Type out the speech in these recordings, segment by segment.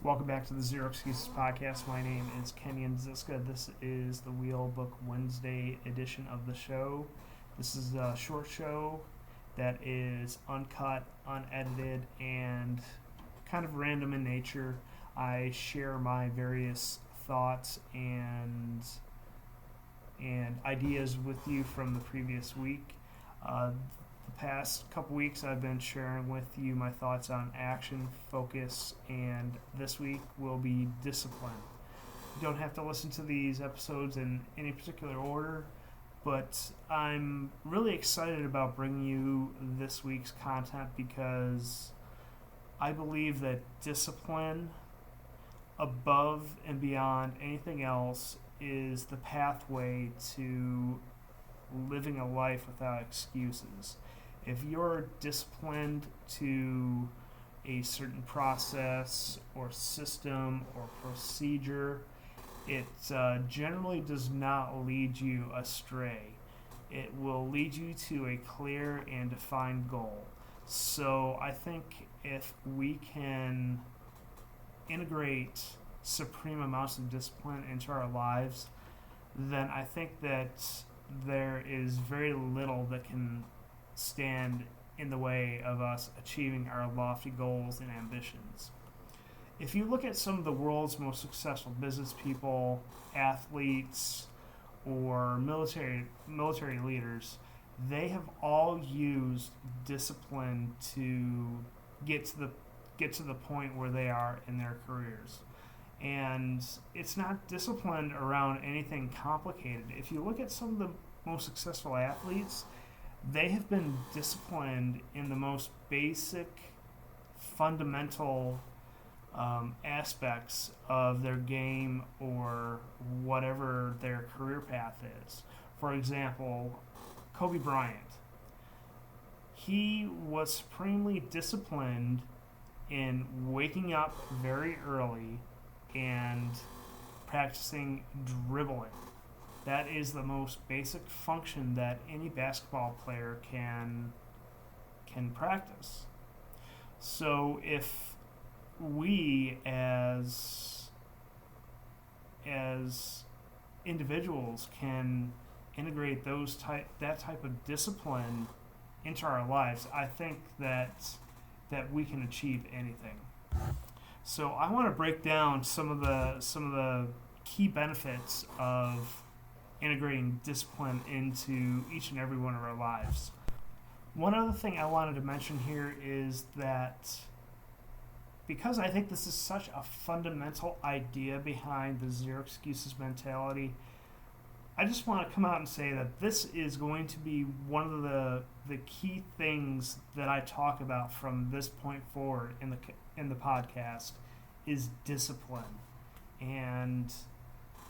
Welcome back to the Zero Excuses podcast. My name is Kenyon Ziska. This is the Wheel Book Wednesday edition of the show. This is a short show that is uncut, unedited, and kind of random in nature. I share my various thoughts and ideas with you from the previous week. The past couple weeks, I've been sharing with you my thoughts on action, focus, and this week will be discipline. You don't have to listen to these episodes in any particular order, but I'm really excited about bringing you this week's content because I believe that discipline, above and beyond anything else, is the pathway to living a life without excuses. If you're disciplined to a certain process or system or procedure, it generally does not lead you astray. It will lead you to a clear and defined goal. So I think if we can integrate supreme amounts of discipline into our lives, then I think that there is very little that can stand in the way of us achieving our lofty goals and ambitions. If you look at some of the world's most successful business people, athletes, or military leaders, they have all used discipline to get to the point where they are in their careers. And it's not disciplined around anything complicated. If you look at some of the most successful athletes, they have been disciplined in the most basic, fundamental aspects of their game or whatever their career path is. For example, Kobe Bryant. He was supremely disciplined in waking up very early and practicing dribbling. That is the most basic function that any basketball player can practice. So if we as individuals can integrate that type of discipline into our lives, I think that we can achieve anything. So I want to break down some of the key benefits of integrating discipline into each and every one of our lives. One other thing I wanted to mention here is that because I think this is such a fundamental idea behind the Zero Excuses mentality, I just want to come out and say that this is going to be one of the key things that I talk about from this point forward in the podcast is discipline. And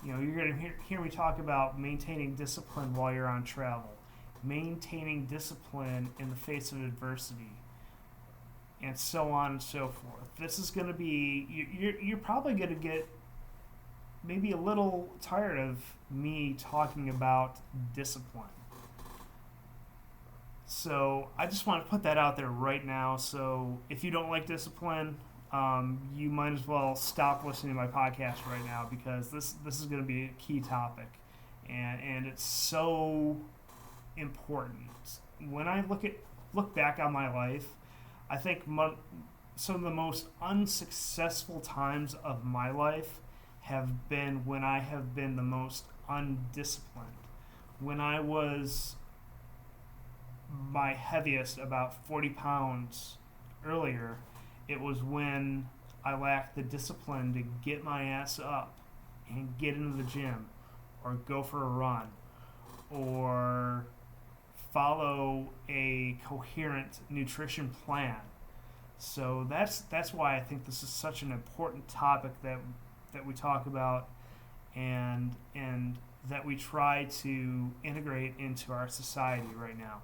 you're going to hear me talk about maintaining discipline while you're on travel, maintaining discipline in the face of adversity, and so on and so forth. This is going to be, you're probably going to get maybe a little tired of me talking about discipline. So I just want to put that out there right now. So if you don't like discipline, you might as well stop listening to my podcast right now because this is going to be a key topic, and it's so important. When I look back on my life, I think some of the most unsuccessful times of my life have been when I have been the most undisciplined. When I was my heaviest, about 40 pounds earlier, it was when I lacked the discipline to get my ass up and get into the gym or go for a run or follow a coherent nutrition plan. So that's why I think this is such an important topic that we talk about and that we try to integrate into our society right now.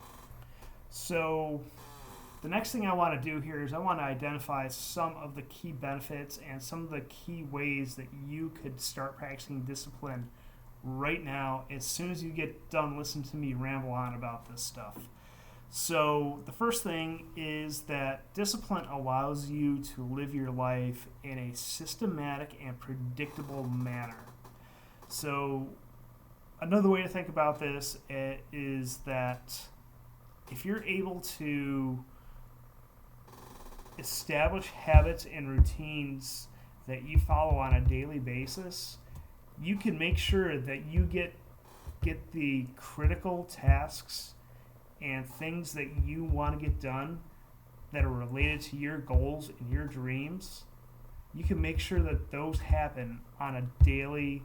So the next thing I want to do here is I want to identify some of the key benefits and some of the key ways that you could start practicing discipline right now as soon as you get done listening to me ramble on about this stuff. So the first thing is that discipline allows you to live your life in a systematic and predictable manner. So another way to think about this is that if you're able to establish habits and routines that you follow on a daily basis, you can make sure that you get the critical tasks and things that you want to get done that are related to your goals and your dreams. You can make sure that those happen on a daily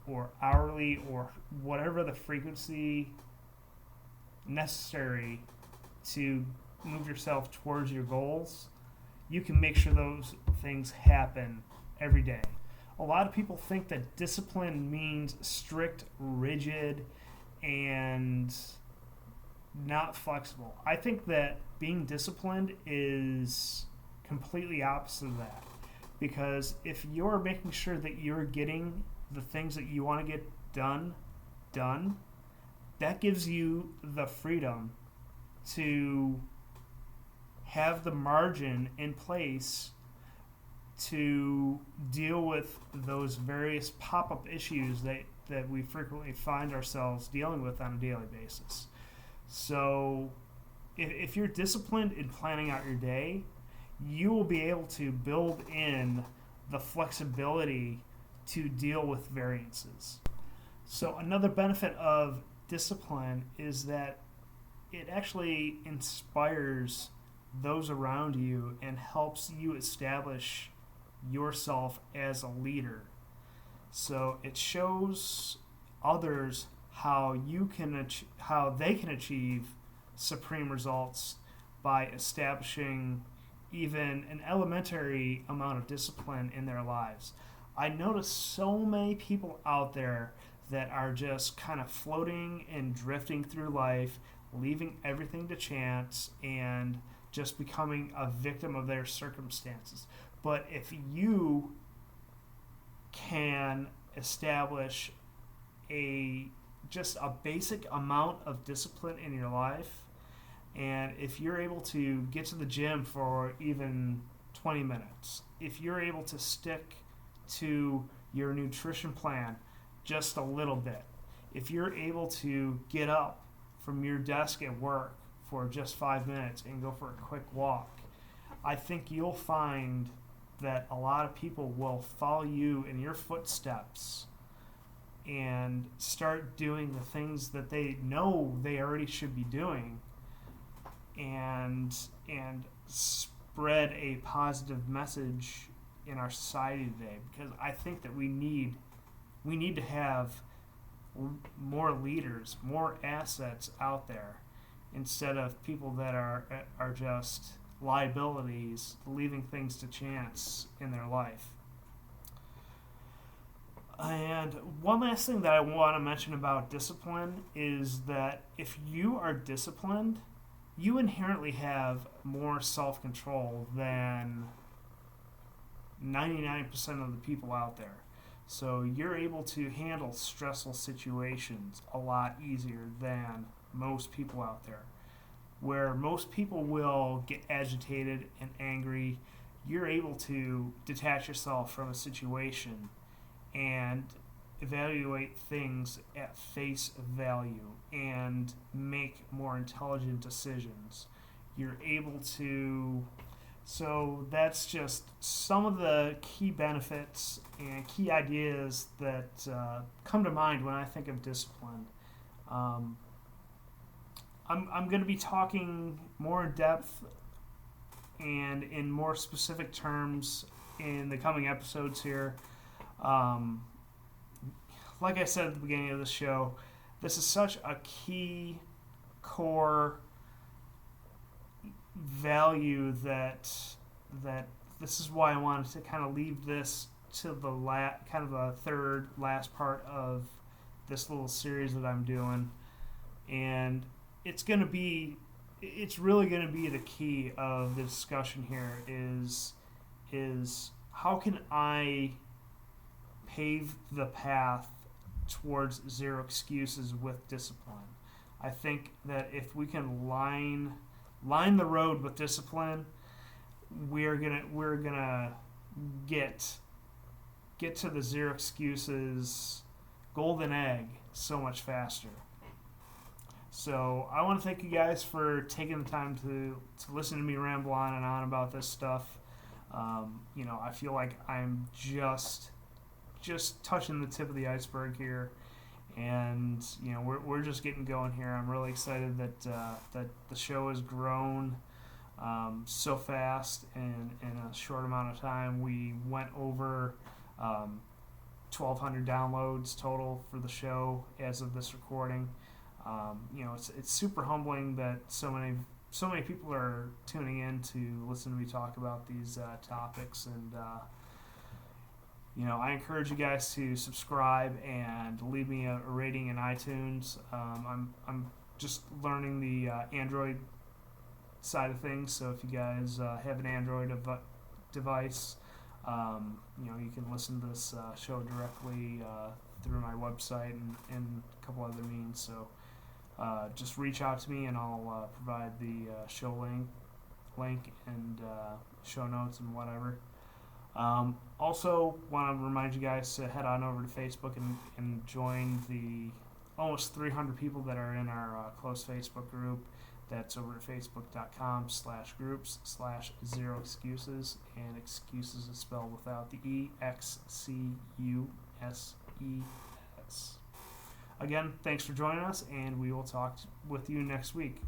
or hourly or whatever the frequency necessary to move yourself towards your goals. You can make sure those things happen every day. A lot of people think that discipline means strict, rigid, and not flexible. I think that being disciplined is completely opposite of that. Because if you're making sure that you're getting the things that you want to get done, that gives you the freedom to have the margin in place to deal with those various pop-up issues that we frequently find ourselves dealing with on a daily basis. So if you're disciplined in planning out your day, you will be able to build in the flexibility to deal with variances. So another benefit of discipline is that it actually inspires those around you and helps you establish yourself as a leader. So it shows others how they can achieve supreme results by establishing even an elementary amount of discipline in their lives. I notice so many people out there that are just kind of floating and drifting through life, leaving everything to chance and just becoming a victim of their circumstances. But if you can establish just a basic amount of discipline in your life, and if you're able to get to the gym for even 20 minutes, if you're able to stick to your nutrition plan just a little bit, if you're able to get up from your desk at work for just 5 minutes and go for a quick walk, I think you'll find that a lot of people will follow you in your footsteps and start doing the things that they know they already should be doing, and spread a positive message in our society today. Because I think that we need to have more leaders, more assets out there, instead of people that are just liabilities, leaving things to chance in their life. And one last thing that I want to mention about discipline is that if you are disciplined, you inherently have more self-control than 99% of the people out there. So you're able to handle stressful situations a lot easier than most people out there. Where most people will get agitated and angry, you're able to detach yourself from a situation and evaluate things at face value and make more intelligent decisions. You're able to... So that's just some of the key benefits and key ideas that come to mind when I think of discipline. I'm going to be talking more in depth and in more specific terms in the coming episodes here. Like I said at the beginning of the show, this is such a key core value that this is why I wanted to kind of leave this to the kind of a third last part of this little series that I'm doing. And it's really going to be the key of the discussion here is how can I pave the path towards zero excuses with discipline? I think that if we can line the road with discipline, we're gonna get to the Zero Excuses golden egg so much faster. So I want to thank you guys for taking the time to listen to me ramble on and on about this stuff. I feel like I'm just touching the tip of the iceberg here, and we're just getting going here. I'm really excited that the show has grown so fast in a short amount of time. We went over 1,200 downloads total for the show as of this recording. It's super humbling that so many people are tuning in to listen to me talk about these topics, and I encourage you guys to subscribe and leave me a rating in iTunes. I'm just learning the Android side of things, so if you guys have an Android device, you can listen to this show directly through my website and a couple other means. So just reach out to me, and I'll provide the show link and show notes and whatever. Also, want to remind you guys to head on over to Facebook and join the almost 300 people that are in our close Facebook group. That's over at facebook.com/groups/Zero Excuses, and excuses is spelled without the E, XCUSES. Again, thanks for joining us, and we will talk with you next week.